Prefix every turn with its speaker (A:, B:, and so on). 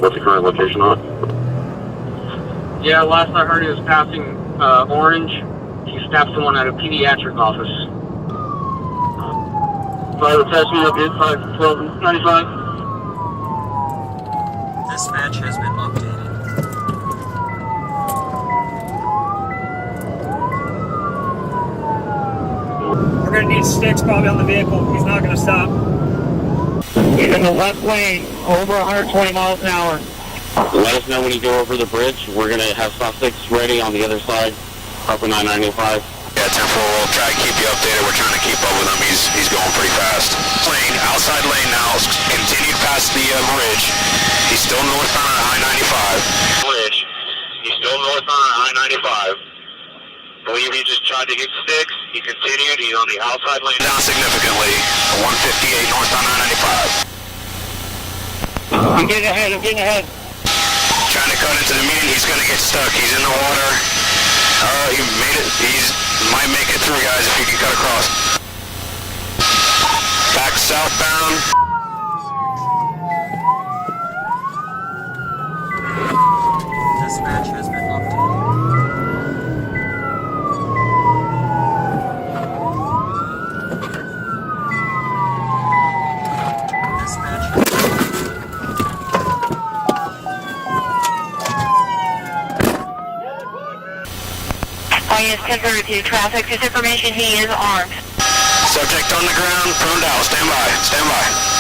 A: What's the current location on?
B: Yeah, last I heard he was passing Orange. He stabbed someone at a pediatric office. 5 attachment up here, 51295.
C: Dispatch has been updated.
D: We're gonna need sticks probably on the vehicle. He's not gonna stop.
B: He's in the left lane, over 120 miles an hour.
A: Let us know when you go over the bridge. We're going to have suspects ready on the other side, up in 995.
E: Yeah, 10-4, we'll try to keep you updated. We're trying to keep up with him. He's going pretty fast. Lane, outside lane now, continued past the bridge. He's still northbound on I-95. Bridge. He's still northbound on I-95. Believe he just tried to get sticks. He continued. He's on the outside lane. Down significantly. 158 northbound I-95.
B: I'm getting ahead.
E: Trying to cut into the median. He's going to get stuck. He's in the water. He made it. Might make it through, guys, if he can cut across. Back southbound.
C: Dispatch has been updated. Dispatch has been
F: Is 1032 traffic. This information, he is armed.
E: Subject on the ground, prone down. Stand by.